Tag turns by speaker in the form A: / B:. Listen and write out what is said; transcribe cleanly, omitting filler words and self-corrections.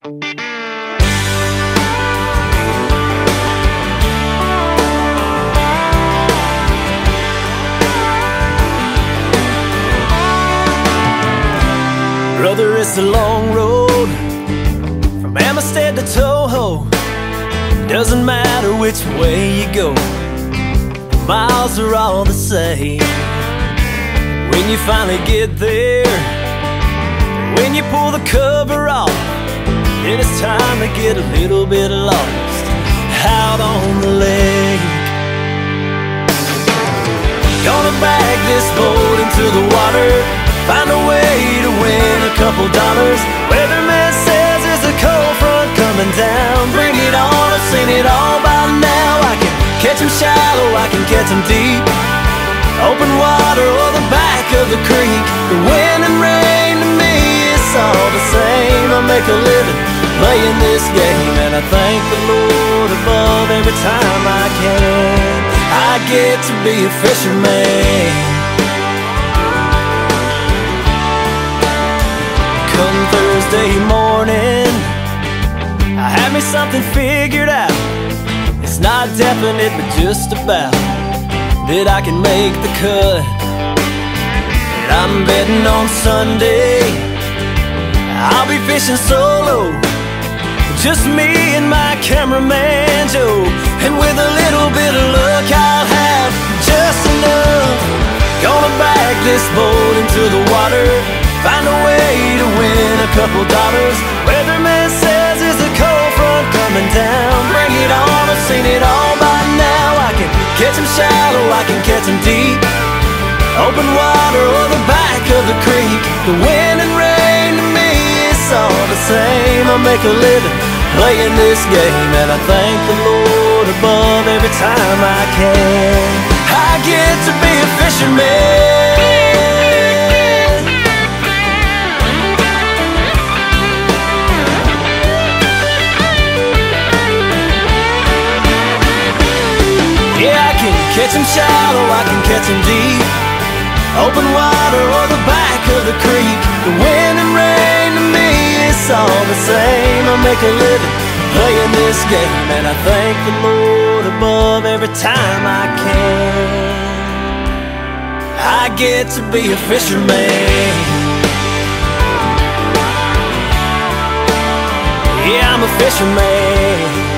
A: Brother, it's a long road from Amistad to Toho. Doesn't matter which way you go, the miles are all the same. When you finally get there, when you pull the cover off, then it's time to get a little bit lost out on the lake. Gonna bag this boat into the water, find a way to win a couple dollars. Weatherman says there's a cold front coming down. Bring it on, I've seen it all by now. I can catch 'em shallow, I can catch 'em deep, open water or the back of the creek. The wind and rain to me, it's all the same. I make a living playing this game, and I thank the Lord above every time I can. I get to be a fisherman. Come Thursday morning, I had me something figured out. It's not definite, but just about that I can make the cut. And I'm betting on Sunday I'll be fishing solo, just me and my cameraman Joe. And with a little bit of luck I'll have just enough. Gonna bag this boat into the water, find a way to win a couple dollars. Weatherman says there's a cold front coming down. Bring it on, I've seen it all by now. I can catch 'em shallow, I can catch 'em deep, open water or the back of the creek. The wind and rain to me, it's all the same. I make a living playing this game, and I thank the Lord above every time I can. I get to be a fisherman. Catch 'em shallow, I can catch 'em deep, open water or the back of the creek. The wind and rain to me, it's all the same. I make a living playing this game, and I thank the Lord above every time I can. I get to be a fisherman. Yeah, I'm a fisherman.